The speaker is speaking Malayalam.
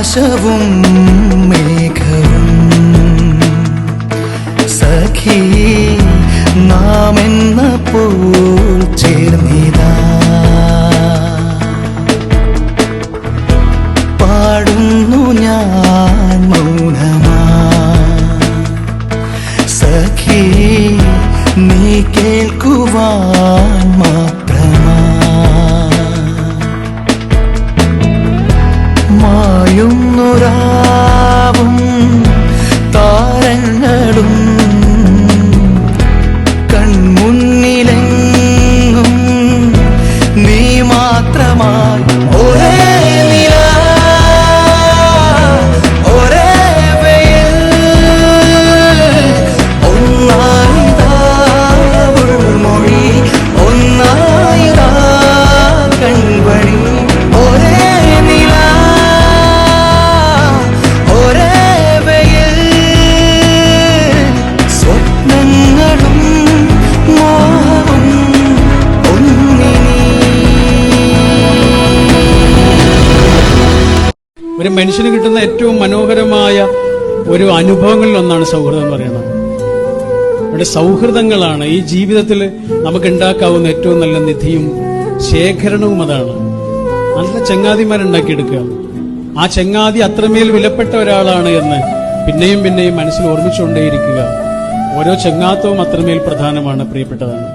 ആകാശവും മേഘവും സഖി നാം എന്നപ്പോൾ ചേർന്നിതാ പാടുന്നു ഞാൻ മൗനമാ സഖി നീ കേൾക്കുവാൻ മാത്രമാ മായുന്നൊരാവും താരങ്ങളും കൺമുന്നിലെങ്ങും നീ മാത്രമായി ഒരേ നില ഒരേ വെയിൽ ഒന്നായിതാ ഉൾമൊഴി ഒന്നായിതാ കൺവഴി ഒരേ നില ഒരേ വെയിൽ സ്വപ്നങ്ങളും മോഹവും ഒരു മനുഷ്യന് കിട്ടുന്ന ഏറ്റവും മനോഹരമായ ഒരു അനുഭവങ്ങളിൽ ഒന്നാണ് സൗഹൃദം എന്ന് പറയുന്നത്. ഇവിടെ സൗഹൃദങ്ങളാണ് ഈ ജീവിതത്തിൽ നമുക്ക് ഉണ്ടാക്കാവുന്ന ഏറ്റവും നല്ല നിധിയും ശേഖരണവും. അതാണ് നല്ല ചങ്ങാതിമാരുണ്ടാക്കിയെടുക്കുക. ആ ചങ്ങാതി അത്രമേൽ വിലപ്പെട്ട ഒരാളാണ് എന്ന് പിന്നെയും പിന്നെയും മനസ്സിൽ ഓർമ്മിച്ചുകൊണ്ടേയിരിക്കുക. ഓരോ ചങ്ങാത്തവും അത്രമേൽ പ്രധാനമാണ്, പ്രിയപ്പെട്ടതാണ്.